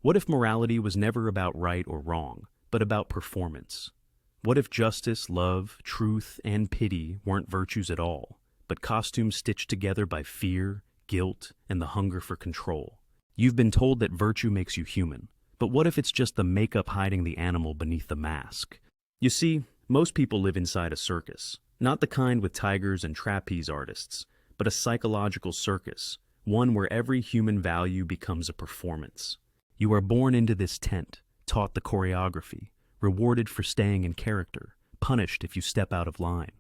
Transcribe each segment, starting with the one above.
What if morality was never about right or wrong, but about performance? What if justice, love, truth, and pity weren't virtues at all, but costumes stitched together by fear, guilt, and the hunger for control? You've been told that virtue makes you human, but what if it's just the makeup hiding the animal beneath the mask? You see, most people live inside a circus, not the kind with tigers and trapeze artists, but a psychological circus, one where every human value becomes a performance. You are born into this tent, taught the choreography, rewarded for staying in character, punished if you step out of line.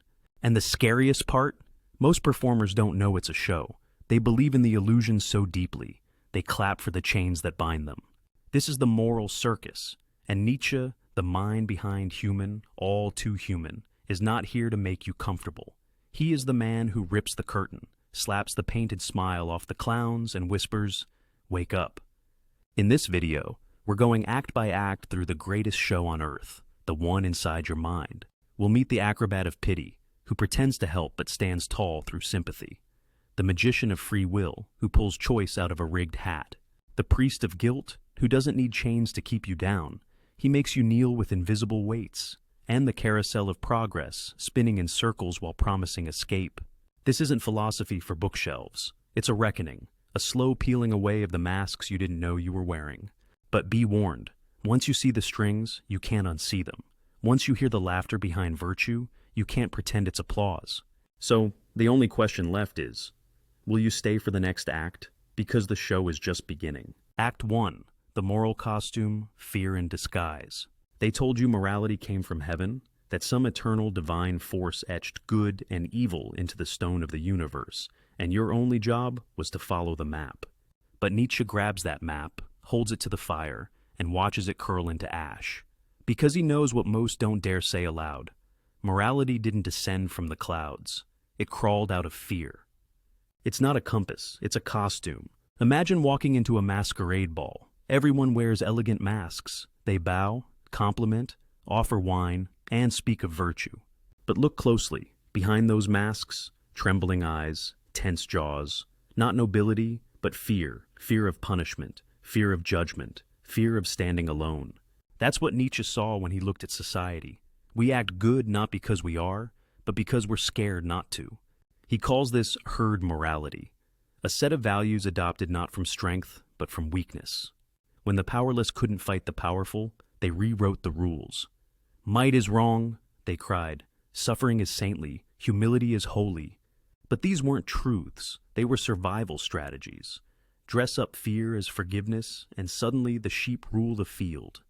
And the scariest part? Most performers don't know it's a show. They believe in the illusion so deeply, they clap for the chains that bind them. This is the moral circus, and Nietzsche, the mind behind human, all too human, is not here to make you comfortable. He is the man who rips the curtain, slaps the painted smile off the clowns, and whispers, "Wake up." In this video, we're going act by act through the greatest show on earth, the one inside your mind. We'll meet the Acrobat of Pity, who pretends to help but stands tall through sympathy. The magician of free will, who pulls choice out of a rigged hat. The priest of guilt, who doesn't need chains to keep you down. He makes you kneel with invisible weights. And the carousel of progress, spinning in circles while promising escape. This isn't philosophy for bookshelves. It's a reckoning, a slow peeling away of the masks you didn't know you were wearing. But be warned, once you see the strings, you can't unsee them. Once you hear the laughter behind virtue, you can't pretend it's applause. So, the only question left is, will you stay for the next act? Because the show is just beginning. Act 1, the moral costume, fear in disguise. They told you morality came from heaven, that some eternal divine force etched good and evil into the stone of the universe, and your only job was to follow the map. But Nietzsche grabs that map, holds it to the fire, and watches it curl into ash. Because he knows what most don't dare say aloud. Morality didn't descend from the clouds. It crawled out of fear. It's not a compass, it's a costume. Imagine walking into a masquerade ball. Everyone wears elegant masks. They bow, compliment, offer wine, and speak of virtue. But look closely. Behind those masks, trembling eyes, tense jaws, not nobility, but fear, fear of punishment, fear of judgment, fear of standing alone. That's what Nietzsche saw when he looked at society. We act good not because we are, but because we're scared not to. He calls this herd morality, a set of values adopted not from strength, but from weakness. When the powerless couldn't fight the powerful, they rewrote the rules. Might is wrong, they cried. Suffering is saintly. Humility is holy. But these weren't truths. They were survival strategies. Dress up fear as forgiveness, and suddenly the sheep rule the field.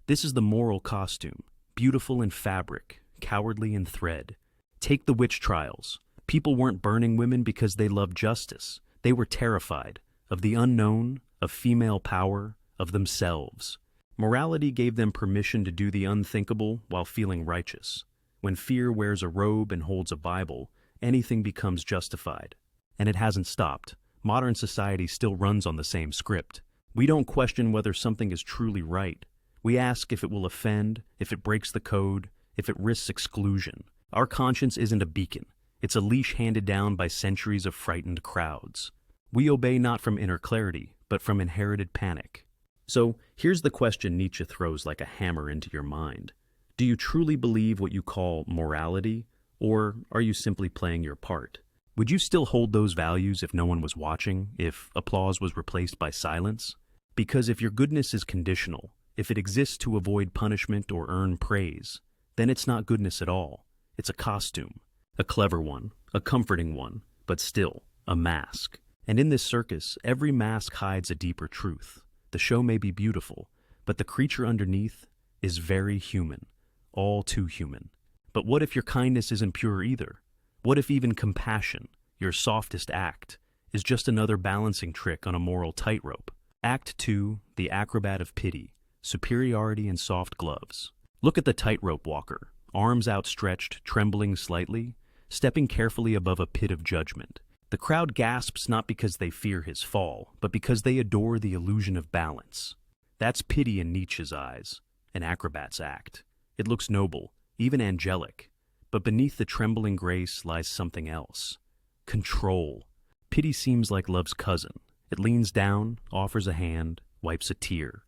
This is the moral costume, beautiful in fabric, cowardly in thread. Take the witch trials. People weren't burning women because they loved justice. They were terrified of the unknown, of female power, of themselves. Morality gave them permission to do the unthinkable while feeling righteous. When fear wears a robe and holds a Bible, anything becomes justified. And it hasn't stopped. Modern society still runs on the same script. We don't question whether something is truly right. We ask if it will offend, if it breaks the code, if it risks exclusion. Our conscience isn't a beacon. It's a leash handed down by centuries of frightened crowds. We obey not from inner clarity, but from inherited panic. So, here's the question Nietzsche throws like a hammer into your mind. Do you truly believe what you call morality, or are you simply playing your part? Would you still hold those values if no one was watching, if applause was replaced by silence? Because if your goodness is conditional, if it exists to avoid punishment or earn praise, then it's not goodness at all. It's a costume, a clever one, a comforting one, but still, a mask. And in this circus, every mask hides a deeper truth. The show may be beautiful, but the creature underneath is very human, all too human. But what if your kindness isn't pure either? What if even compassion, your softest act, is just another balancing trick on a moral tightrope? Act 2, the Acrobat of Pity, Superiority in Soft Gloves. Look at the tightrope walker, arms outstretched, trembling slightly, stepping carefully above a pit of judgment. The crowd gasps not because they fear his fall, but because they adore the illusion of balance. That's pity in Nietzsche's eyes, an acrobat's act. It looks noble, even angelic, but beneath the trembling grace lies something else. Control. Pity seems like love's cousin. It leans down, offers a hand, wipes a tear.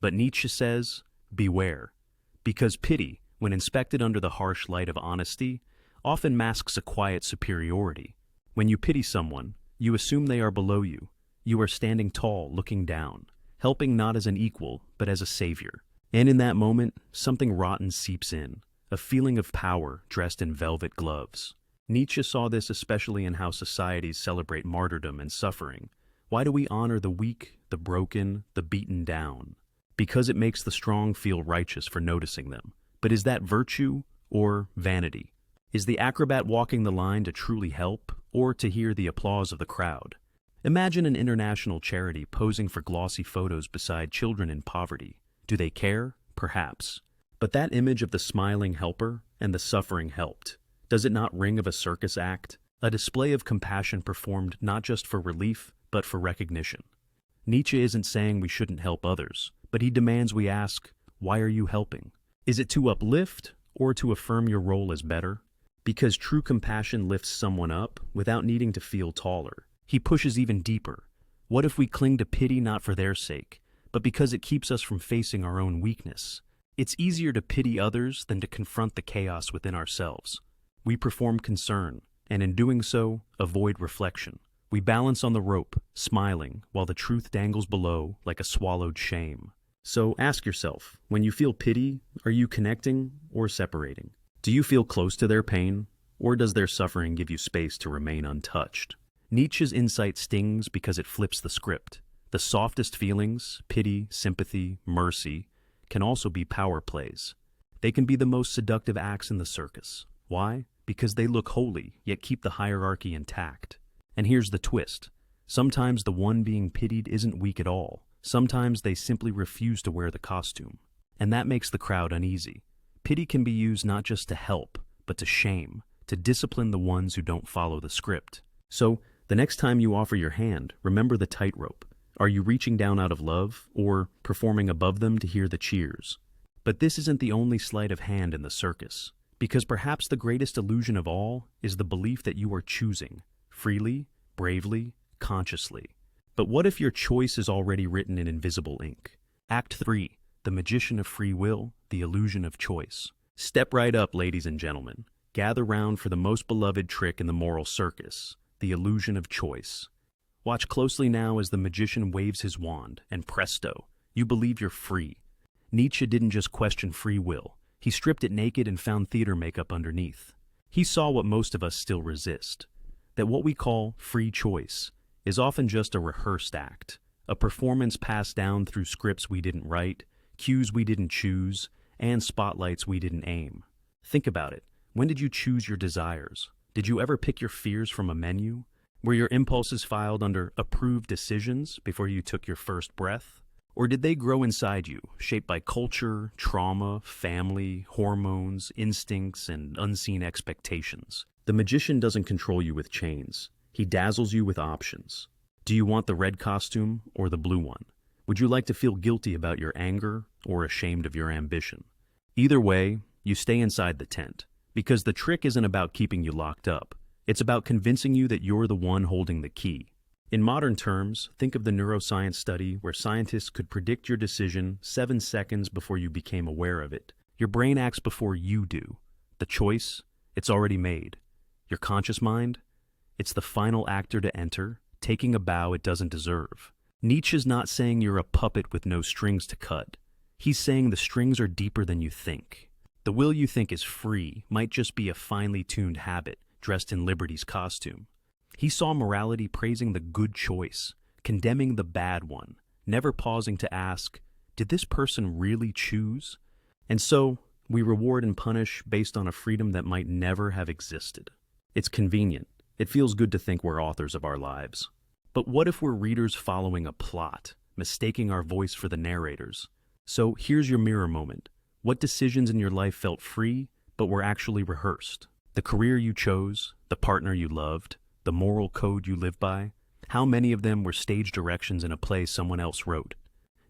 But Nietzsche says, beware. Because pity, when inspected under the harsh light of honesty, often masks a quiet superiority. When you pity someone, you assume they are below you. You are standing tall, looking down, helping not as an equal, but as a savior. And in that moment, something rotten seeps in, a feeling of power dressed in velvet gloves. Nietzsche saw this especially in how societies celebrate martyrdom and suffering. Why do we honor the weak, the broken, the beaten down? Because it makes the strong feel righteous for noticing them. But is that virtue or vanity? Is the acrobat walking the line to truly help, or to hear the applause of the crowd? Imagine an international charity posing for glossy photos beside children in poverty. Do they care? Perhaps. But that image of the smiling helper and the suffering helped, does it not ring of a circus act? A display of compassion performed not just for relief, but for recognition. Nietzsche isn't saying we shouldn't help others, but he demands we ask, why are you helping? Is it to uplift or to affirm your role as better? Because true compassion lifts someone up without needing to feel taller. He pushes even deeper. What if we cling to pity not for their sake, but because it keeps us from facing our own weakness? It's easier to pity others than to confront the chaos within ourselves. We perform concern, and in doing so, avoid reflection. We balance on the rope, smiling, while the truth dangles below like a swallowed shame. So ask yourself, when you feel pity, are you connecting or separating? Do you feel close to their pain, or does their suffering give you space to remain untouched? Nietzsche's insight stings because it flips the script. The softest feelings, pity, sympathy, mercy, can also be power plays. They can be the most seductive acts in the circus. Why? Because they look holy, yet keep the hierarchy intact. And here's the twist. Sometimes the one being pitied isn't weak at all. Sometimes they simply refuse to wear the costume. And that makes the crowd uneasy. Pity can be used not just to help, but to shame, to discipline the ones who don't follow the script. So, the next time you offer your hand, remember the tightrope. Are you reaching down out of love, or performing above them to hear the cheers? But this isn't the only sleight of hand in the circus, because perhaps the greatest illusion of all is the belief that you are choosing, freely, bravely, consciously. But what if your choice is already written in invisible ink? Act 3, the magician of free will, the illusion of choice. Step right up, ladies and gentlemen. Gather round for the most beloved trick in the moral circus, the illusion of choice. Watch closely now as the magician waves his wand, and presto, you believe you're free. Nietzsche didn't just question free will. He stripped it naked and found theater makeup underneath. He saw what most of us still resist, that what we call free choice is often just a rehearsed act, a performance passed down through scripts we didn't write, cues we didn't choose, and spotlights we didn't aim. Think about it. When did you choose your desires? Did you ever pick your fears from a menu? Were your impulses filed under approved decisions before you took your first breath? Or did they grow inside you, shaped by culture, trauma, family, hormones, instincts, and unseen expectations? The magician doesn't control you with chains. He dazzles you with options. Do you want the red costume or the blue one? Would you like to feel guilty about your anger or ashamed of your ambition? Either way, you stay inside the tent, because the trick isn't about keeping you locked up. It's about convincing you that you're the one holding the key. In modern terms, think of the neuroscience study where scientists could predict your decision 7 seconds before you became aware of it. Your brain acts before you do. The choice, it's already made. Your conscious mind, it's the final actor to enter, taking a bow it doesn't deserve. Nietzsche's not saying you're a puppet with no strings to cut. He's saying the strings are deeper than you think. The will you think is free might just be a finely tuned habit dressed in liberty's costume. He saw morality praising the good choice, condemning the bad one, never pausing to ask, did this person really choose? And so, we reward and punish based on a freedom that might never have existed. It's convenient. It feels good to think we're authors of our lives. But what if we're readers following a plot, mistaking our voice for the narrators? So here's your mirror moment. What decisions in your life felt free, but were actually rehearsed? The career you chose, the partner you loved, the moral code you live by? How many of them were stage directions in a play someone else wrote?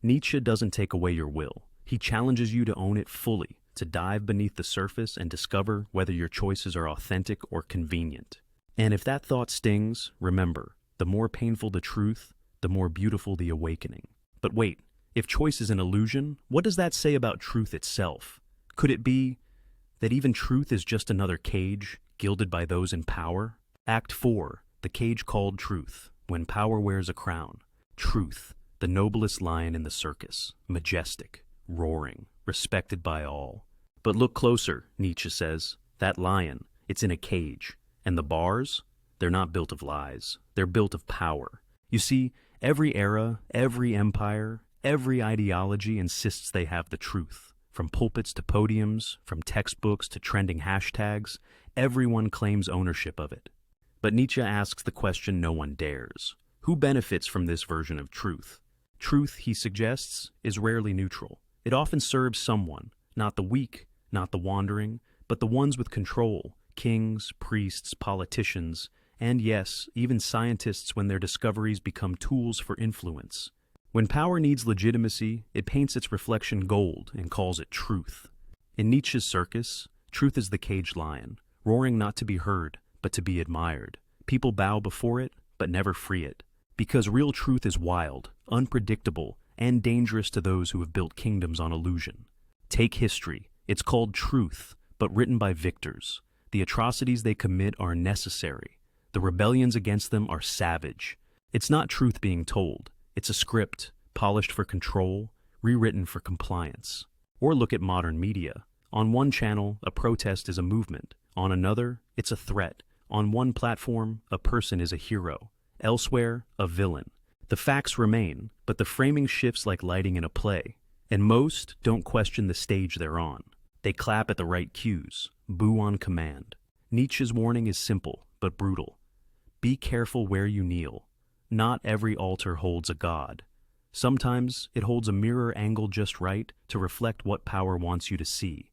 Nietzsche doesn't take away your will. He challenges you to own it fully, to dive beneath the surface and discover whether your choices are authentic or convenient. And if that thought stings, remember, the more painful the truth, the more beautiful the awakening. But wait, If choice is an illusion, what does that say about truth itself? Could it be that even truth is just another cage, gilded by those in power? Act 4, the cage called truth, when power wears a crown. Truth, the noblest lion in the circus, majestic, roaring, respected by all. But look closer, Nietzsche says. That lion, it's in a cage. And the bars? They're not built of lies. They're built of power. You see, every era, every empire, every ideology insists they have the truth. From pulpits to podiums, from textbooks to trending hashtags, everyone claims ownership of it. But Nietzsche asks the question no one dares. Who benefits from this version of truth? Truth, he suggests, is rarely neutral. It often serves someone, not the weak, not the wandering, but the ones with control, kings, priests, politicians, and yes, even scientists when their discoveries become tools for influence. When power needs legitimacy, it paints its reflection gold and calls it truth. In Nietzsche's Circus, truth is the caged lion, roaring not to be heard, but to be admired. People bow before it, but never free it. Because real truth is wild, unpredictable, and dangerous to those who have built kingdoms on illusion. Take history. It's called truth, but written by victors. The atrocities they commit are necessary. The rebellions against them are savage. It's not truth being told. It's a script, polished for control, rewritten for compliance. Or look at modern media. On one channel, a protest is a movement. On another, it's a threat. On one platform, a person is a hero. Elsewhere, a villain. The facts remain, but the framing shifts like lighting in a play. And most don't question the stage they're on. They clap at the right cues, boo on command. Nietzsche's warning is simple, but brutal. Be careful where you kneel. Not every altar holds a god. Sometimes it holds a mirror angled just right to reflect what power wants you to see.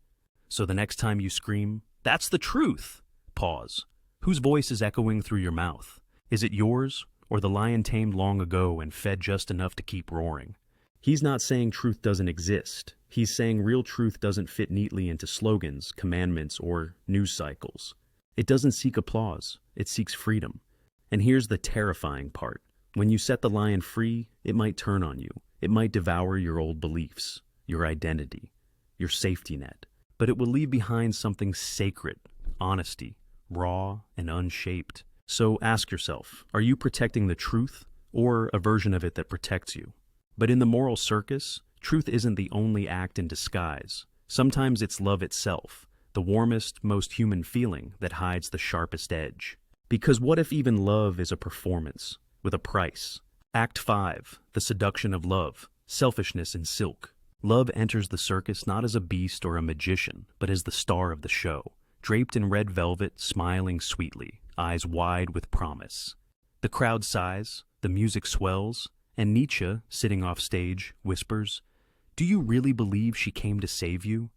So the next time you scream, "That's the truth!" Pause. Whose voice is echoing through your mouth? Is it yours, or the lion tamed long ago and fed just enough to keep roaring? He's not saying truth doesn't exist. He's saying real truth doesn't fit neatly into slogans, commandments, or news cycles. It doesn't seek applause. It seeks freedom. And here's the terrifying part. When you set the lion free, it might turn on you. It might devour your old beliefs, your identity, your safety net. But it will leave behind something sacred, honesty, raw and unshaped. So ask yourself, are you protecting the truth or a version of it that protects you? But in the moral circus, truth isn't the only act in disguise. Sometimes it's love itself, the warmest, most human feeling that hides the sharpest edge. Because what if even love is a performance, with a price? Act 5, the seduction of love, selfishness in silk. Love enters the circus not as a beast or a magician, but as the star of the show, draped in red velvet, smiling sweetly, eyes wide with promise. The crowd sighs, the music swells, and Nietzsche, sitting off stage, whispers, "Do you really believe she came to save you?"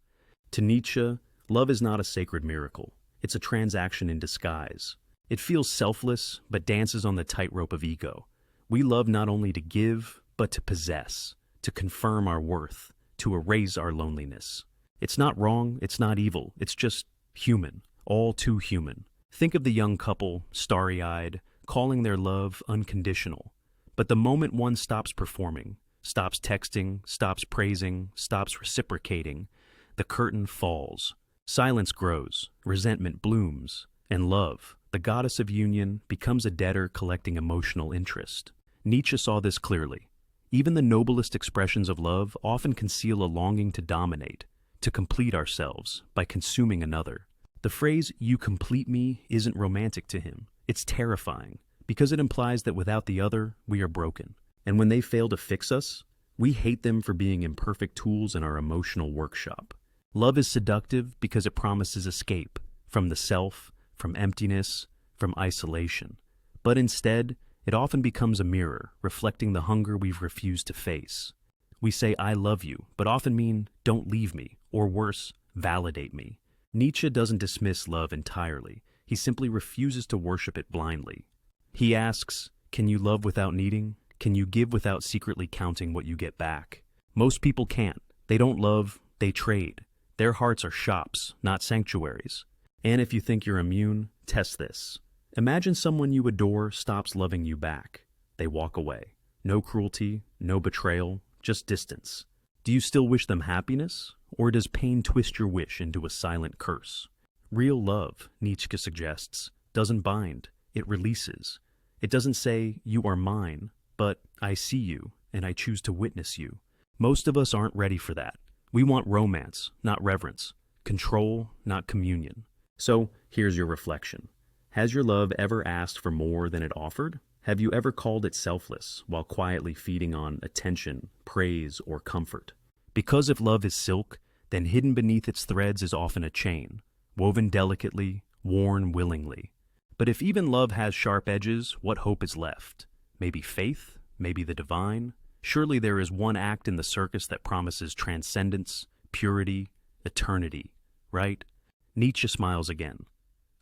To Nietzsche, love is not a sacred miracle. It's a transaction in disguise. It feels selfless, but dances on the tightrope of ego. We love not only to give, but to possess, to confirm our worth, to erase our loneliness. It's not wrong, it's not evil, it's just human, all too human. Think of the young couple, starry-eyed, calling their love unconditional. But the moment one stops performing, stops texting, stops praising, stops reciprocating, the curtain falls. Silence grows, resentment blooms, and love, the goddess of union, becomes a debtor collecting emotional interest. Nietzsche saw this clearly. Even the noblest expressions of love often conceal a longing to dominate, to complete ourselves by consuming another. The phrase, "you complete me," isn't romantic to him. It's terrifying, because it implies that without the other, we are broken. And when they fail to fix us, we hate them for being imperfect tools in our emotional workshop. Love is seductive because it promises escape from the self, from emptiness, from isolation. But instead, it often becomes a mirror, reflecting the hunger we've refused to face. We say, "I love you," but often mean, "Don't leave me," or worse, "Validate me." Nietzsche doesn't dismiss love entirely. He simply refuses to worship it blindly. He asks, can you love without needing? Can you give without secretly counting what you get back? Most people can't. They don't love, they trade. Their hearts are shops, not sanctuaries. And if you think you're immune, test this. Imagine someone you adore stops loving you back. They walk away. No cruelty, no betrayal, just distance. Do you still wish them happiness, or does pain twist your wish into a silent curse? Real love, Nietzsche suggests, doesn't bind, it releases. It doesn't say, "You are mine," but "I see you, and I choose to witness you." Most of us aren't ready for that. We want romance, not reverence. Control, not communion. So, here's your reflection. Has your love ever asked for more than it offered? Have you ever called it selfless while quietly feeding on attention, praise, or comfort? Because if love is silk, then hidden beneath its threads is often a chain, woven delicately, worn willingly. But if even love has sharp edges, what hope is left? Maybe faith? Maybe the divine? Surely there is one act in the circus that promises transcendence, purity, eternity, right? Nietzsche smiles again.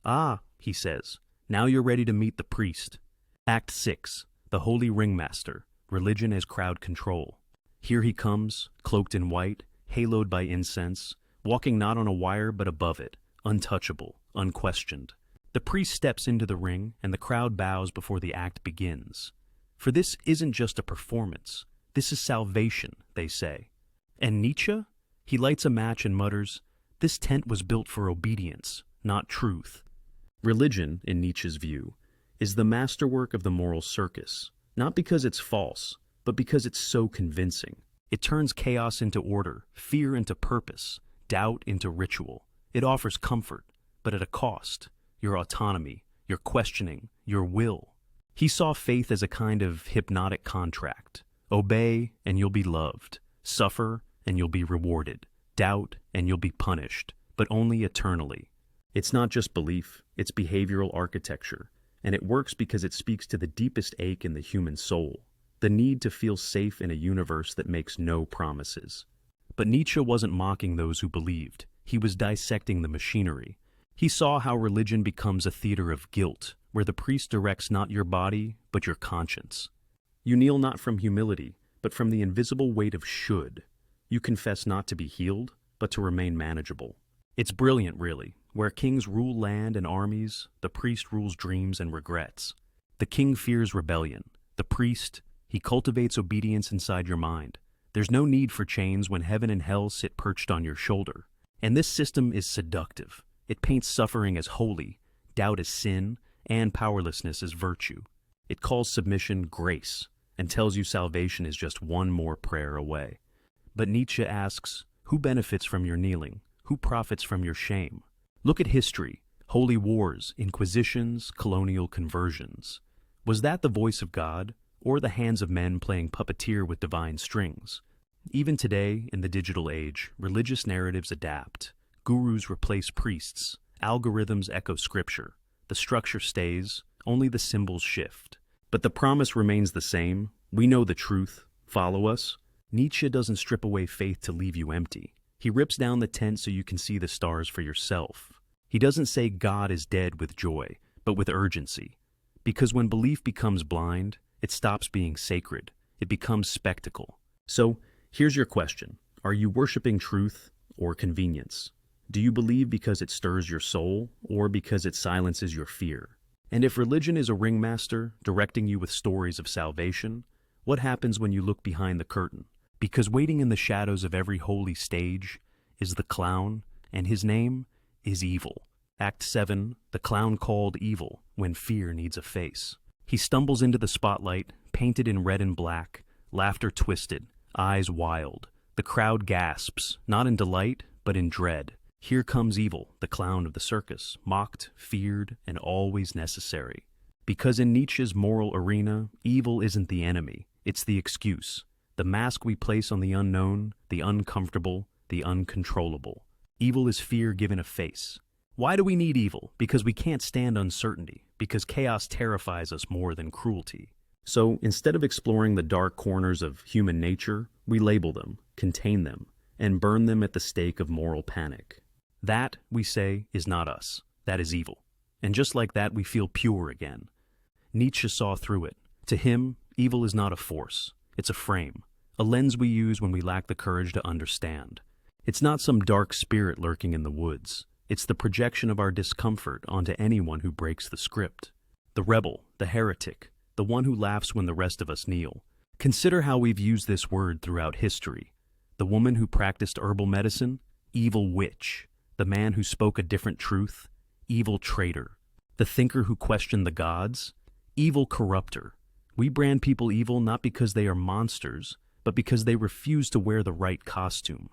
"Ah," he says, "now you're ready to meet the priest." Act 6, the holy ringmaster, religion as crowd control. Here he comes, cloaked in white, haloed by incense, walking not on a wire but above it, untouchable, unquestioned. The priest steps into the ring, and the crowd bows before the act begins. For this isn't just a performance. This is salvation, they say. And Nietzsche? He lights a match and mutters, "This tent was built for obedience, not truth." Religion, in Nietzsche's view, is the masterwork of the moral circus, not because it's false, but because it's so convincing. It turns chaos into order, fear into purpose, doubt into ritual. It offers comfort, but at a cost. Your autonomy, your questioning, your will. He saw faith as a kind of hypnotic contract. Obey, and you'll be loved. Suffer, and you'll be rewarded. Doubt, and you'll be punished, but only eternally. It's not just belief, it's behavioral architecture, and it works because it speaks to the deepest ache in the human soul, the need to feel safe in a universe that makes no promises. But Nietzsche wasn't mocking those who believed. He was dissecting the machinery. He saw how religion becomes a theater of guilt, where the priest directs not your body, but your conscience. You kneel not from humility, but from the invisible weight of should. You confess not to be healed, but to remain manageable. It's brilliant, really. Where kings rule land and armies, the priest rules dreams and regrets. The king fears rebellion. The priest, he cultivates obedience inside your mind. There's no need for chains when heaven and hell sit perched on your shoulder. And this system is seductive. It paints suffering as holy, doubt as sin, and powerlessness as virtue. It calls submission grace, and tells you salvation is just one more prayer away. But Nietzsche asks, who benefits from your kneeling? Who profits from your shame? Look at history, holy wars, inquisitions, colonial conversions. Was that the voice of God, or the hands of men playing puppeteer with divine strings? Even today, in the digital age, religious narratives adapt. Gurus replace priests. Algorithms echo scripture. The structure stays, only the symbols shift. But the promise remains the same. We know the truth. Follow us. Nietzsche doesn't strip away faith to leave you empty. He rips down the tent so you can see the stars for yourself. He doesn't say God is dead with joy, but with urgency. Because when belief becomes blind, it stops being sacred. It becomes spectacle. So, here's your question. Are you worshiping truth or convenience? Do you believe because it stirs your soul, or because it silences your fear? And if religion is a ringmaster directing you with stories of salvation, what happens when you look behind the curtain? Because waiting in the shadows of every holy stage is the clown, and his name is evil. Act 7, the clown called evil when fear needs a face. He stumbles into the spotlight, painted in red and black, laughter twisted, eyes wild. The crowd gasps, not in delight, but in dread. Here comes evil, the clown of the circus, mocked, feared, and always necessary. Because in Nietzsche's moral arena, evil isn't the enemy, it's the excuse. The mask we place on the unknown, the uncomfortable, the uncontrollable. Evil is fear given a face. Why do we need evil? Because we can't stand uncertainty, because chaos terrifies us more than cruelty. So instead of exploring the dark corners of human nature, we label them, contain them, and burn them at the stake of moral panic. That, we say, is not us. That is evil. And just like that, we feel pure again. Nietzsche saw through it. To him, evil is not a force. It's a frame, a lens we use when we lack the courage to understand. It's not some dark spirit lurking in the woods. It's the projection of our discomfort onto anyone who breaks the script. The rebel, the heretic, the one who laughs when the rest of us kneel. Consider how we've used this word throughout history. The woman who practiced herbal medicine, evil witch. The man who spoke a different truth, evil traitor. The thinker who questioned the gods, evil corrupter. We brand people evil not because they are monsters, but because they refuse to wear the right costume.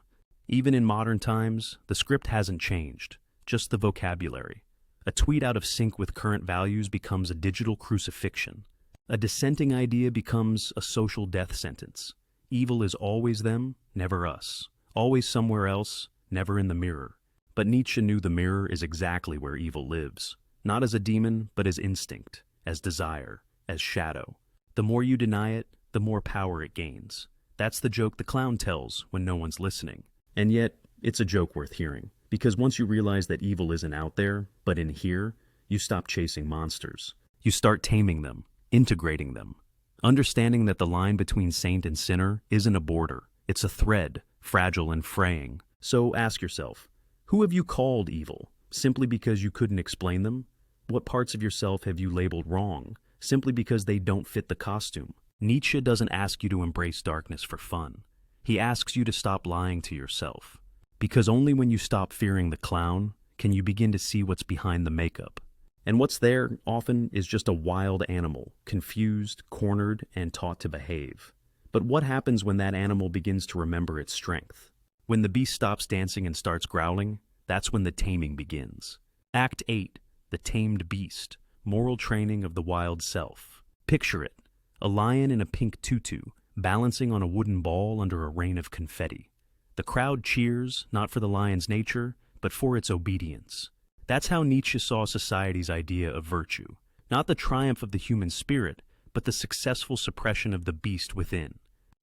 Even in modern times, the script hasn't changed, just the vocabulary. A tweet out of sync with current values becomes a digital crucifixion. A dissenting idea becomes a social death sentence. Evil is always them, never us. Always somewhere else, never in the mirror. But Nietzsche knew the mirror is exactly where evil lives. Not as a demon, but as instinct, as desire, as shadow. The more you deny it, the more power it gains. That's the joke the clown tells when no one's listening. And yet, it's a joke worth hearing. Because once you realize that evil isn't out there, but in here, you stop chasing monsters. You start taming them, integrating them. Understanding that the line between saint and sinner isn't a border. It's a thread, fragile and fraying. So ask yourself, who have you called evil, simply because you couldn't explain them? What parts of yourself have you labeled wrong, simply because they don't fit the costume? Nietzsche doesn't ask you to embrace darkness for fun. He asks you to stop lying to yourself. Because only when you stop fearing the clown can you begin to see what's behind the makeup. And what's there often is just a wild animal, confused, cornered, and taught to behave. But what happens when that animal begins to remember its strength? When the beast stops dancing and starts growling, that's when the taming begins. Act 8, the tamed beast, moral training of the wild self. Picture it, a lion in a pink tutu, balancing on a wooden ball under a rain of confetti. The crowd cheers, not for the lion's nature, but for its obedience. That's how Nietzsche saw society's idea of virtue. Not the triumph of the human spirit, but the successful suppression of the beast within.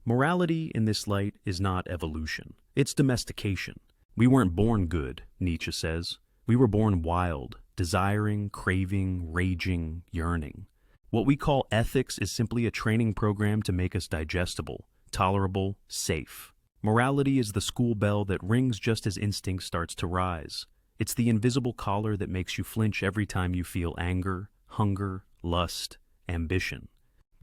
Morality in this light is not evolution. It's domestication. We weren't born good, Nietzsche says. We were born wild, desiring, craving, raging, yearning. What we call ethics is simply a training program to make us digestible, tolerable, safe. Morality is the school bell that rings just as instinct starts to rise. It's the invisible collar that makes you flinch every time you feel anger, hunger, lust, ambition.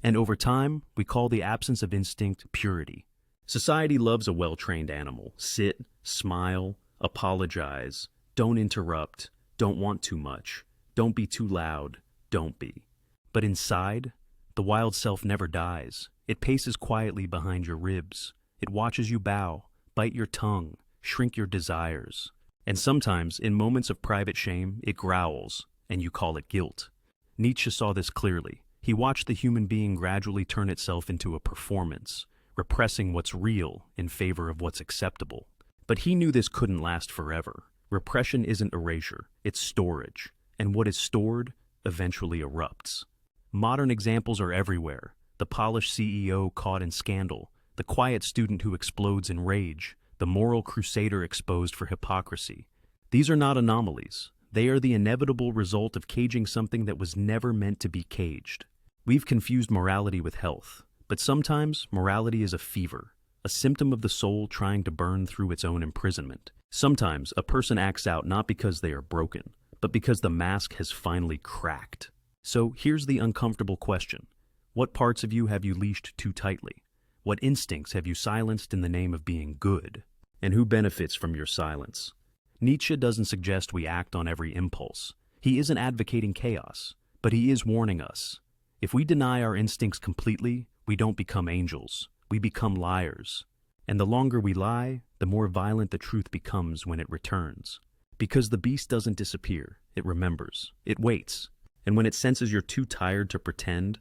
And over time, we call the absence of instinct purity. Society loves a well-trained animal. Sit, smile, apologize, don't interrupt, don't want too much, don't be too loud, don't be. But inside, the wild self never dies. It paces quietly behind your ribs. It watches you bow, bite your tongue, shrink your desires. And sometimes, in moments of private shame, it growls, and you call it guilt. Nietzsche saw this clearly. He watched the human being gradually turn itself into a performance, repressing what's real in favor of what's acceptable. But he knew this couldn't last forever. Repression isn't erasure, it's storage. And what is stored eventually erupts. Modern examples are everywhere. The polished CEO caught in scandal, the quiet student who explodes in rage, the moral crusader exposed for hypocrisy. These are not anomalies. They are the inevitable result of caging something that was never meant to be caged. We've confused morality with health, but sometimes morality is a fever, a symptom of the soul trying to burn through its own imprisonment. Sometimes a person acts out not because they are broken, but because the mask has finally cracked. So here's the uncomfortable question. What parts of you have you leashed too tightly? What instincts have you silenced in the name of being good? And who benefits from your silence? Nietzsche doesn't suggest we act on every impulse. He isn't advocating chaos, but he is warning us. If we deny our instincts completely, we don't become angels. We become liars. And the longer we lie, the more violent the truth becomes when it returns. Because the beast doesn't disappear, it remembers. It waits. And when it senses you're too tired to pretend,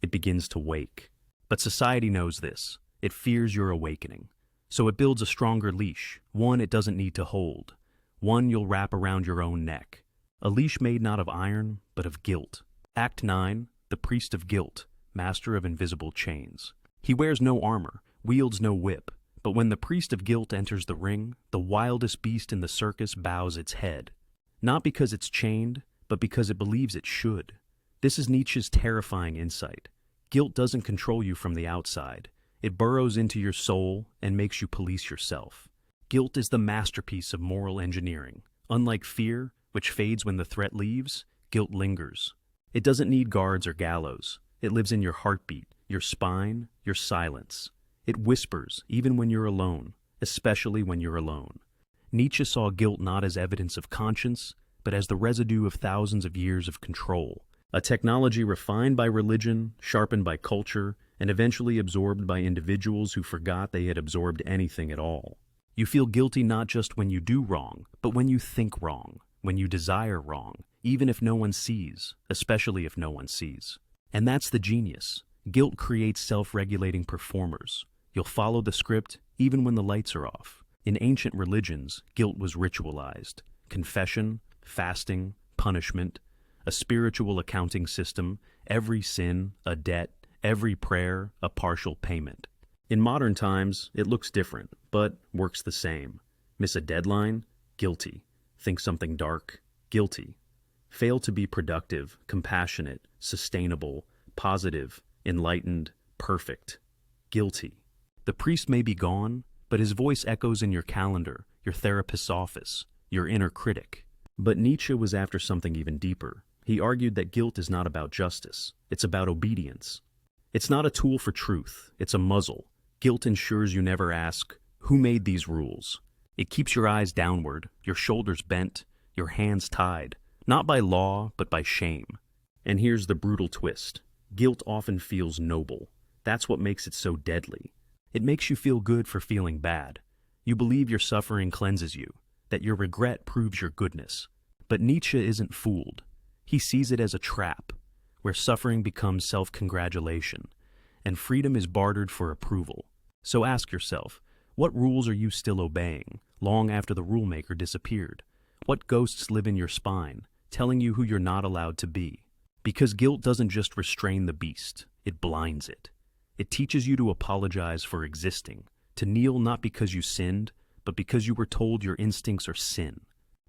it begins to wake. But society knows this. It fears your awakening. So it builds a stronger leash, one it doesn't need to hold, one you'll wrap around your own neck. A leash made not of iron, but of guilt. Act 9, the priest of guilt, master of invisible chains. He wears no armor, wields no whip, but when the priest of guilt enters the ring, the wildest beast in the circus bows its head. Not because it's chained, but because it believes it should. This is Nietzsche's terrifying insight. Guilt doesn't control you from the outside. It burrows into your soul and makes you police yourself. Guilt is the masterpiece of moral engineering. Unlike fear, which fades when the threat leaves, guilt lingers. It doesn't need guards or gallows. It lives in your heartbeat, your spine, your silence. It whispers even when you're alone, especially when you're alone. Nietzsche saw guilt not as evidence of conscience, but as the residue of thousands of years of control, a technology refined by religion, sharpened by culture, and eventually absorbed by individuals who forgot they had absorbed anything at all. You feel guilty not just when you do wrong, but when you think wrong, when you desire wrong, even if no one sees, especially if no one sees. And that's the genius. Guilt creates self-regulating performers. You'll follow the script even when the lights are off. In ancient religions, guilt was ritualized. Confession, fasting, punishment, a spiritual accounting system, every sin, a debt, every prayer, a partial payment. In modern times, it looks different, but works the same. Miss a deadline? Guilty. Think something dark? Guilty. Fail to be productive, compassionate, sustainable, positive, enlightened, perfect? Guilty. The priest may be gone, but his voice echoes in your calendar, your therapist's office, your inner critic. But Nietzsche was after something even deeper. He argued that guilt is not about justice. It's about obedience. It's not a tool for truth. It's a muzzle. Guilt ensures you never ask, who made these rules? It keeps your eyes downward, your shoulders bent, your hands tied, not by law, but by shame. And here's the brutal twist. Guilt often feels noble. That's what makes it so deadly. It makes you feel good for feeling bad. You believe your suffering cleanses you, that your regret proves your goodness. But Nietzsche isn't fooled. He sees it as a trap, where suffering becomes self-congratulation, and freedom is bartered for approval. So ask yourself, what rules are you still obeying, long after the rulemaker disappeared? What ghosts live in your spine, telling you who you're not allowed to be? Because guilt doesn't just restrain the beast, it blinds it. It teaches you to apologize for existing, to kneel not because you sinned, but because you were told your instincts are sin.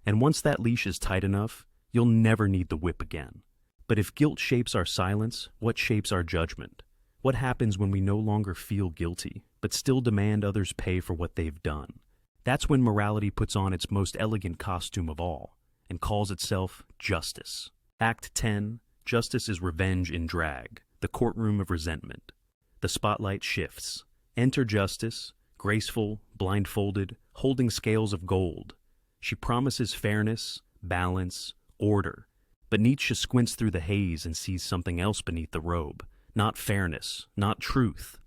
And once that leash is tight enough, you'll never need the whip again. But if guilt shapes our silence, what shapes our judgment? What happens when we no longer feel guilty, but still demand others pay for what they've done? That's when morality puts on its most elegant costume of all, and calls itself justice. Act 10, Justice is revenge in drag, the courtroom of resentment. The spotlight shifts. Enter Justice, graceful, blindfolded, holding scales of gold. She promises fairness, balance, order. But Nietzsche squints through the haze and sees something else beneath the robe. Not fairness, not truth,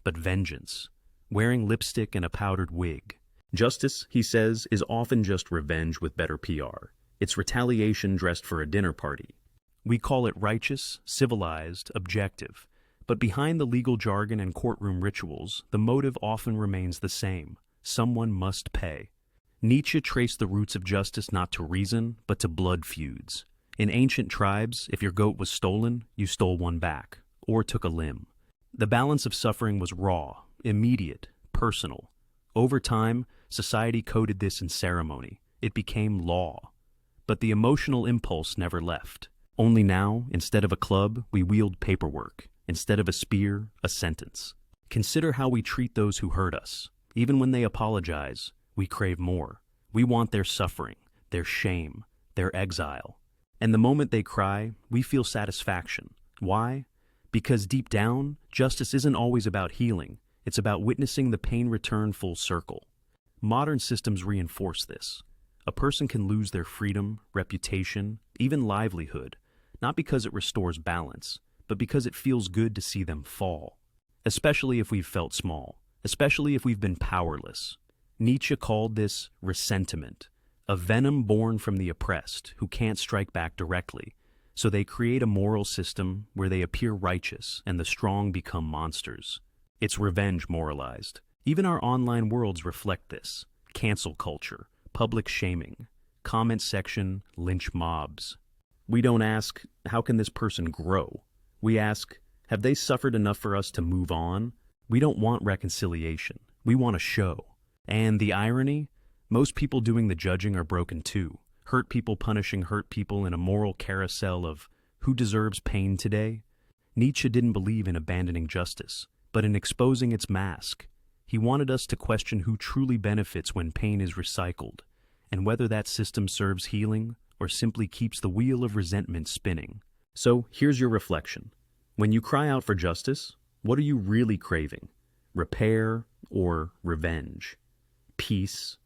but vengeance. Wearing lipstick and a powdered wig. Justice, he says, is often just revenge with better PR. It's retaliation dressed for a dinner party. We call it righteous, civilized, objective. But behind the legal jargon and courtroom rituals, the motive often remains the same. Someone must pay. Nietzsche traced the roots of justice not to reason, but to blood feuds. In ancient tribes, if your goat was stolen, you stole one back, or took a limb. The balance of suffering was raw, immediate, personal. Over time, society coded this in ceremony. It became law. But the emotional impulse never left. Only now, instead of a club, we wield paperwork. Instead of a spear, a sentence. Consider how we treat those who hurt us. Even when they apologize, we crave more. We want their suffering, their shame, their exile. And the moment they cry, we feel satisfaction. Why? Because deep down, justice isn't always about healing. It's about witnessing the pain return full circle. Modern systems reinforce this. A person can lose their freedom, reputation, even livelihood, not because it restores balance, but because it feels good to see them fall. Especially if we've felt small. Especially if we've been powerless. Nietzsche called this resentment, a venom born from the oppressed who can't strike back directly, so they create a moral system where they appear righteous and the strong become monsters. It's revenge moralized. Even our online worlds reflect this. Cancel culture, public shaming, comment section, lynch mobs. We don't ask, how can this person grow? We ask, have they suffered enough for us to move on? We don't want reconciliation. We want a show. And the irony? Most people doing the judging are broken too. Hurt people punishing hurt people in a moral carousel of who deserves pain today? Nietzsche didn't believe in abandoning justice, but in exposing its mask. He wanted us to question who truly benefits when pain is recycled, and whether that system serves healing or simply keeps the wheel of resentment spinning. So here's your reflection. When you cry out for justice, What are you really craving? Repair or revenge? Peace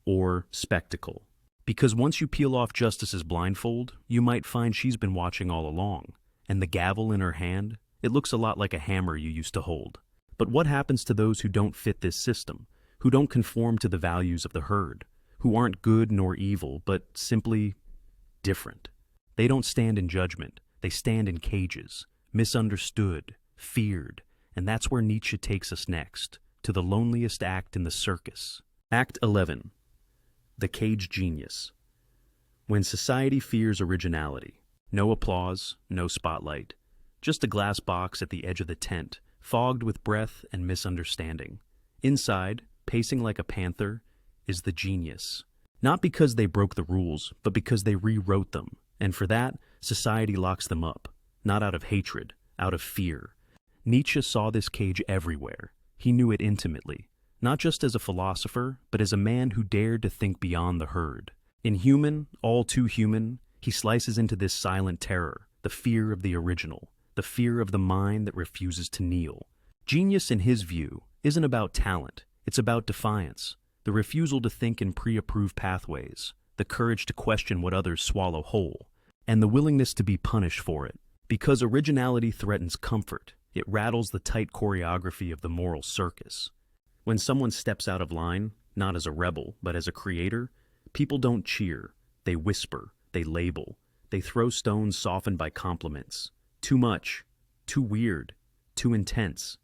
or spectacle? Because once you peel off Justice's blindfold, you might find she's been watching all along, and the gavel in her hand, it looks a lot like a hammer you used to hold. But what happens to those who don't fit this system, who don't conform to the values of the herd, who aren't good nor evil, but simply different? They don't stand in judgment, they stand in cages, misunderstood, feared, and that's where Nietzsche takes us next, to the loneliest act in the circus. Act 11. The Cage Genius. When society fears originality, no applause, no spotlight, just a glass box at the edge of the tent, fogged with breath and misunderstanding. Inside, pacing like a panther, is the genius. Not because they broke the rules, but because they rewrote them, and for that, society locks them up, not out of hatred, out of fear. Nietzsche saw this cage everywhere. He knew it intimately, not just as a philosopher, but as a man who dared to think beyond the herd. Inhuman, all too human, he slices into this silent terror, the fear of the original, the fear of the mind that refuses to kneel. Genius, in his view, isn't about talent, it's about defiance, the refusal to think in pre-approved pathways, the courage to question what others swallow whole, and the willingness to be punished for it. Because originality threatens comfort, it rattles the tight choreography of the moral circus. When someone steps out of line, not as a rebel, but as a creator, people don't cheer, they whisper, they label, they throw stones softened by compliments. Too much, too weird, too intense.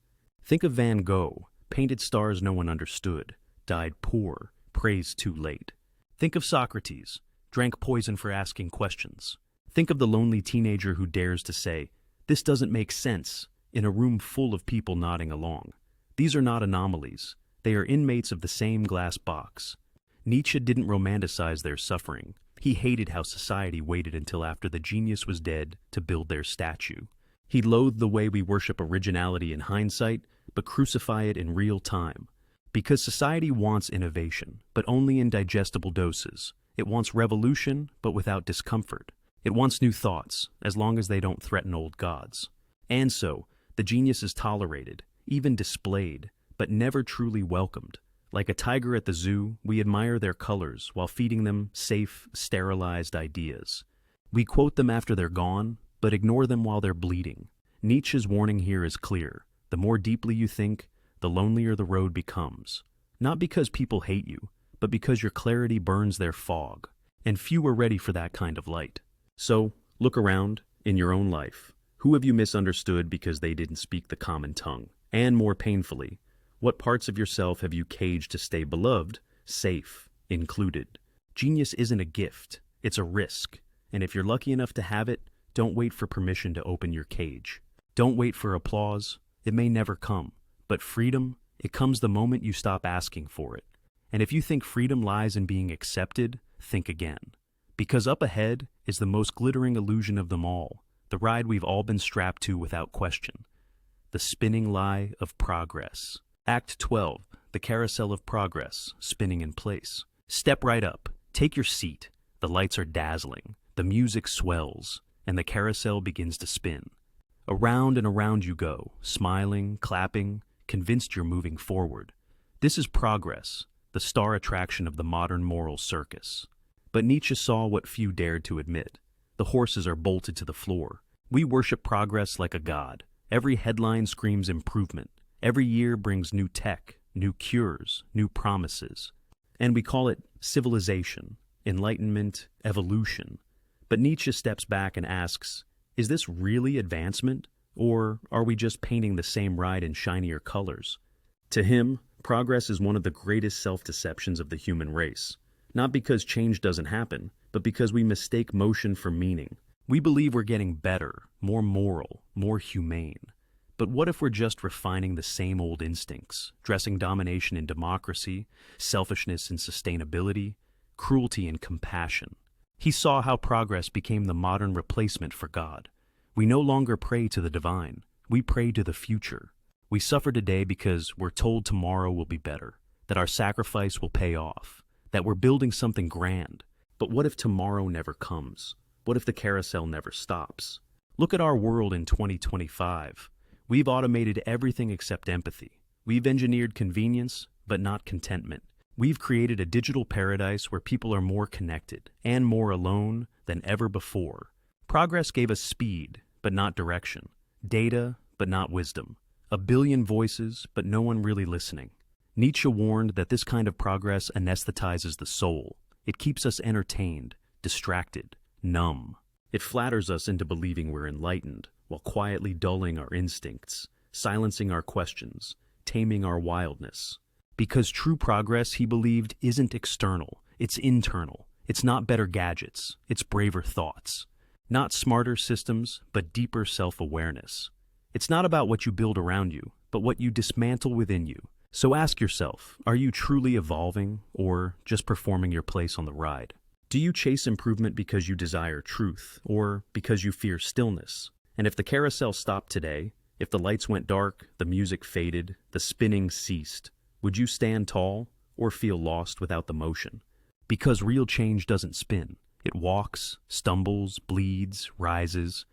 Think of Van Gogh, painted stars no one understood, died poor, praised too late. Think of Socrates, drank poison for asking questions. Think of the lonely teenager who dares to say, "This doesn't make sense," in a room full of people nodding along. These are not anomalies. They are inmates of the same glass box. Nietzsche didn't romanticize their suffering. He hated how society waited until after the genius was dead to build their statue. He loathed the way we worship originality in hindsight, but crucify it in real time. Because society wants innovation, but only in digestible doses. It wants revolution, but without discomfort. It wants new thoughts, as long as they don't threaten old gods. And so, the genius is tolerated, even displayed, but never truly welcomed. Like a tiger at the zoo, we admire their colors while feeding them safe, sterilized ideas. We quote them after they're gone, but ignore them while they're bleeding. Nietzsche's warning here is clear. The more deeply you think, the lonelier the road becomes. Not because people hate you, but because your clarity burns their fog, and few are ready for that kind of light. So, look around, in your own life. Who have you misunderstood because they didn't speak the common tongue? And more painfully, what parts of yourself have you caged to stay beloved, safe, included? Genius isn't a gift, it's a risk. And if you're lucky enough to have it, don't wait for permission to open your cage. Don't wait for applause, it may never come. But freedom, it comes the moment you stop asking for it. And if you think freedom lies in being accepted, think again. Because up ahead is the most glittering illusion of them all, the ride we've all been strapped to without question. The spinning lie of progress. Act 12, the carousel of progress, spinning in place. Step right up, take your seat. The lights are dazzling, the music swells, and the carousel begins to spin. Around and around you go, smiling, clapping, convinced you're moving forward. This is progress, the star attraction of the modern moral circus. But Nietzsche saw what few dared to admit. The horses are bolted to the floor. We worship progress like a god. Every headline screams improvement. Every year brings new tech, new cures, new promises. And we call it civilization, enlightenment, evolution. But Nietzsche steps back and asks, is this really advancement? Or are we just painting the same ride in shinier colors? To him, progress is one of the greatest self-deceptions of the human race. Not because change doesn't happen, but because we mistake motion for meaning. We believe we're getting better, more moral, more humane. But what if we're just refining the same old instincts, dressing domination in democracy, selfishness in sustainability, cruelty in compassion? He saw how progress became the modern replacement for God. We no longer pray to the divine, we pray to the future. We suffer today because we're told tomorrow will be better, that our sacrifice will pay off, that we're building something grand. But what if tomorrow never comes? What if the carousel never stops? Look at our world in 2025. We've automated everything except empathy. We've engineered convenience, but not contentment. We've created a digital paradise where people are more connected and more alone than ever before. Progress gave us speed, but not direction. Data, but not wisdom. A billion voices, but no one really listening. Nietzsche warned that this kind of progress anesthetizes the soul. It keeps us entertained, distracted, numb. It flatters us into believing we're enlightened, while quietly dulling our instincts, silencing our questions, taming our wildness. Because true progress, he believed, isn't external, it's internal. It's not better gadgets, it's braver thoughts. Not smarter systems, but deeper self-awareness. It's not about what you build around you, but what you dismantle within you. So ask yourself, are you truly evolving, or just performing your place on the ride? Do you chase improvement because you desire truth, or because you fear stillness? And if the carousel stopped today, if the lights went dark, the music faded, the spinning ceased, would you stand tall, or feel lost without the motion? Because real change doesn't spin. It walks, stumbles, bleeds, rises,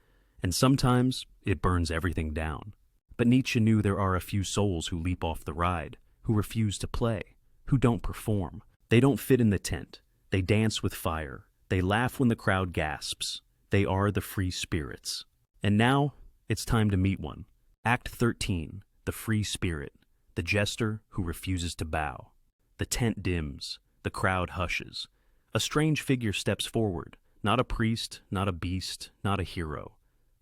and sometimes it burns everything down. But Nietzsche knew there are a few souls who leap off the ride, who refuse to play, who don't perform. They don't fit in the tent. They dance with fire. They laugh when the crowd gasps. They are the free spirits. And now, it's time to meet one. Act 13, the free spirit, the jester who refuses to bow. The tent dims. The crowd hushes. A strange figure steps forward, not a priest, not a beast, not a hero.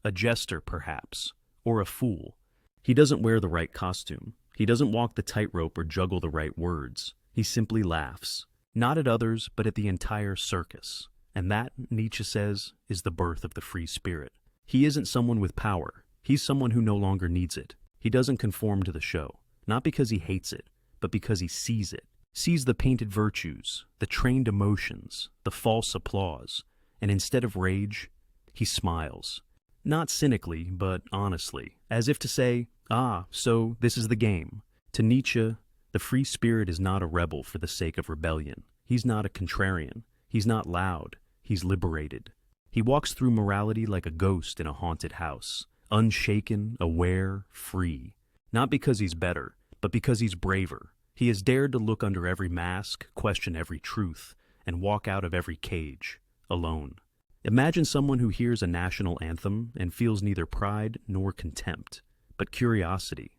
A jester, perhaps, or a fool. He doesn't wear the right costume. He doesn't walk the tightrope or juggle the right words. He simply laughs, not at others, but at the entire circus. And that, Nietzsche says, is the birth of the free spirit. He isn't someone with power. He's someone who no longer needs it. He doesn't conform to the show, not because he hates it, but because he sees it. Sees the painted virtues, the trained emotions, the false applause, and instead of rage, he smiles. Not cynically, but honestly, as if to say, ah, so this is the game. To Nietzsche, the free spirit is not a rebel for the sake of rebellion. He's not a contrarian. He's not loud. He's liberated. He walks through morality like a ghost in a haunted house, unshaken, aware, free. Not because he's better, but because he's braver. He has dared to look under every mask, question every truth, and walk out of every cage, alone. Imagine someone who hears a national anthem and feels neither pride nor contempt, but curiosity.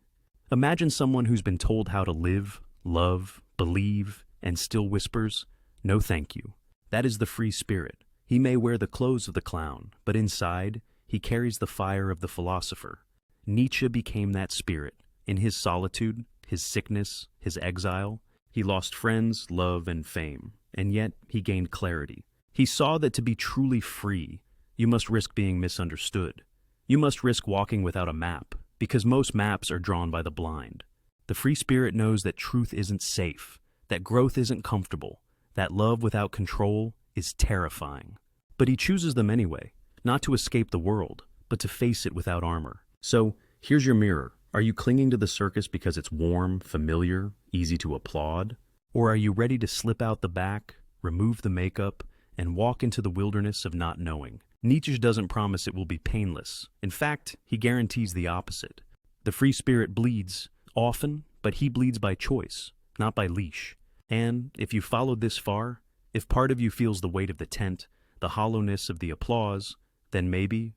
Imagine someone who's been told how to live, love, believe, and still whispers, "No thank you." That is the free spirit. He may wear the clothes of the clown, but inside, he carries the fire of the philosopher. Nietzsche became that spirit. In his solitude, his sickness, his exile, he lost friends, love, and fame, and yet he gained clarity. He saw that to be truly free, you must risk being misunderstood. You must risk walking without a map, because most maps are drawn by the blind. The free spirit knows that truth isn't safe, that growth isn't comfortable, that love without control is terrifying. But he chooses them anyway, not to escape the world, but to face it without armor. So, here's your mirror. Are you clinging to the circus because it's warm, familiar, easy to applaud? Or are you ready to slip out the back, remove the makeup, and walk into the wilderness of not knowing? Nietzsche doesn't promise it will be painless. In fact, he guarantees the opposite. The free spirit bleeds, often, but he bleeds by choice, not by leash. And if you followed this far, if part of you feels the weight of the tent, the hollowness of the applause, then maybe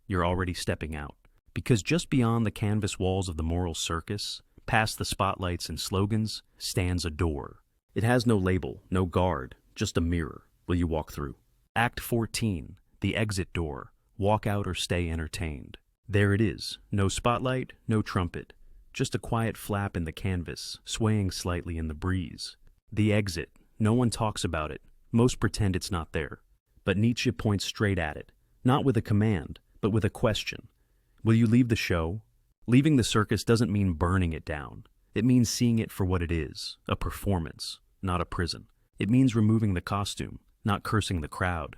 you're already stepping out. Because just beyond the canvas walls of the moral circus, past the spotlights and slogans, stands a door. It has no label, no guard, just a mirror. Will you walk through? Act 14, the exit door. Walk out or stay entertained. There it is. No spotlight, no trumpet. Just a quiet flap in the canvas, swaying slightly in the breeze. The exit. No one talks about it. Most pretend it's not there. But Nietzsche points straight at it. Not with a command, but with a question. Will you leave the show? Leaving the circus doesn't mean burning it down. It means seeing it for what it is, a performance, not a prison. It means removing the costume, not cursing the crowd.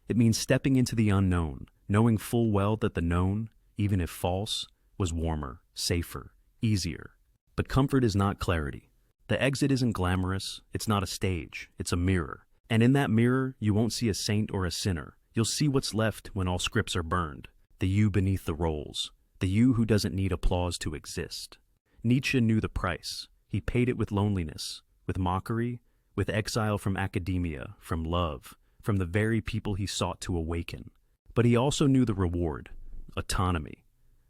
It means stepping into the unknown, knowing full well that the known, even if false, was warmer, safer, easier. But comfort is not clarity. The exit isn't glamorous, it's not a stage, it's a mirror. And in that mirror, you won't see a saint or a sinner. You'll see what's left when all scripts are burned. The you beneath the roles, the you who doesn't need applause to exist. Nietzsche knew the price. He paid it with loneliness, with mockery, with exile from academia, from love, from the very people he sought to awaken. But he also knew the reward: autonomy.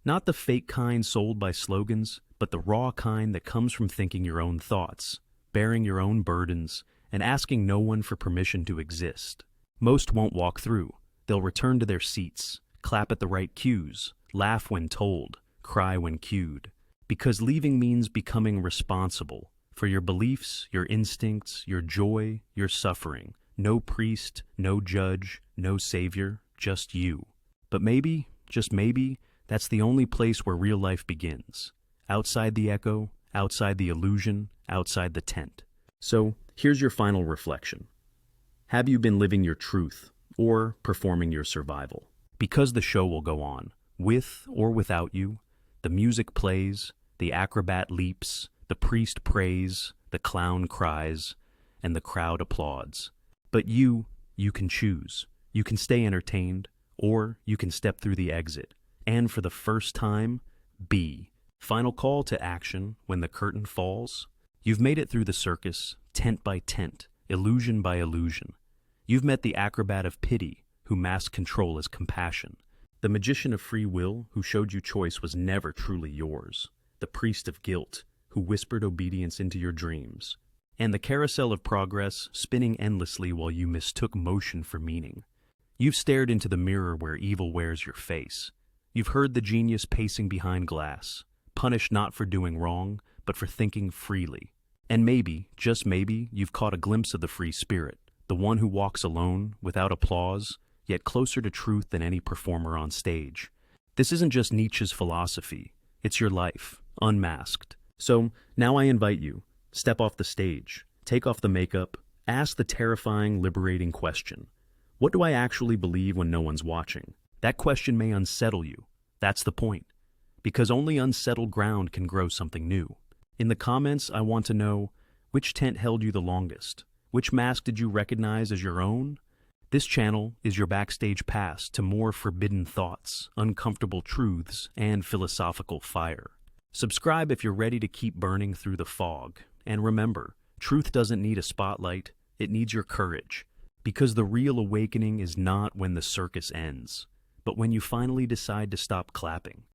Not the fake kind sold by slogans, but the raw kind that comes from thinking your own thoughts, bearing your own burdens, and asking no one for permission to exist. Most won't walk through. They'll return to their seats, clap at the right cues, laugh when told, cry when cued. Because leaving means becoming responsible for your beliefs, your instincts, your joy, your suffering. No priest, no judge, no savior, just you. But maybe, just maybe, that's the only place where real life begins. Outside the echo, outside the illusion, outside the tent. So, here's your final reflection. Have you been living your truth, or performing your survival? Because the show will go on, with or without you. The music plays, the acrobat leaps, the priest prays, the clown cries, and the crowd applauds. But you can choose. You can stay entertained, or you can step through the exit. And for the first time, be. Final call to action when the curtain falls. You've made it through the circus, tent by tent, illusion by illusion. You've met the acrobat of pity, who masked control as compassion. The magician of free will, who showed you choice was never truly yours. The priest of guilt, who whispered obedience into your dreams. And the carousel of progress, spinning endlessly while you mistook motion for meaning. You've stared into the mirror where evil wears your face. You've heard the genius pacing behind glass, punished not for doing wrong, but for thinking freely. And maybe, just maybe, you've caught a glimpse of the free spirit, the one who walks alone, without applause, yet closer to truth than any performer on stage. This isn't just Nietzsche's philosophy, it's your life, unmasked. So, now I invite you, step off the stage, take off the makeup, ask the terrifying, liberating question. What do I actually believe when no one's watching? That question may unsettle you. That's the point. Because only unsettled ground can grow something new. In the comments, I want to know, which tent held you the longest? Which mask did you recognize as your own? This channel is your backstage pass to more forbidden thoughts, uncomfortable truths, and philosophical fire. Subscribe if you're ready to keep burning through the fog. And remember, truth doesn't need a spotlight, it needs your courage. Because the real awakening is not when the circus ends, but when you finally decide to stop clapping.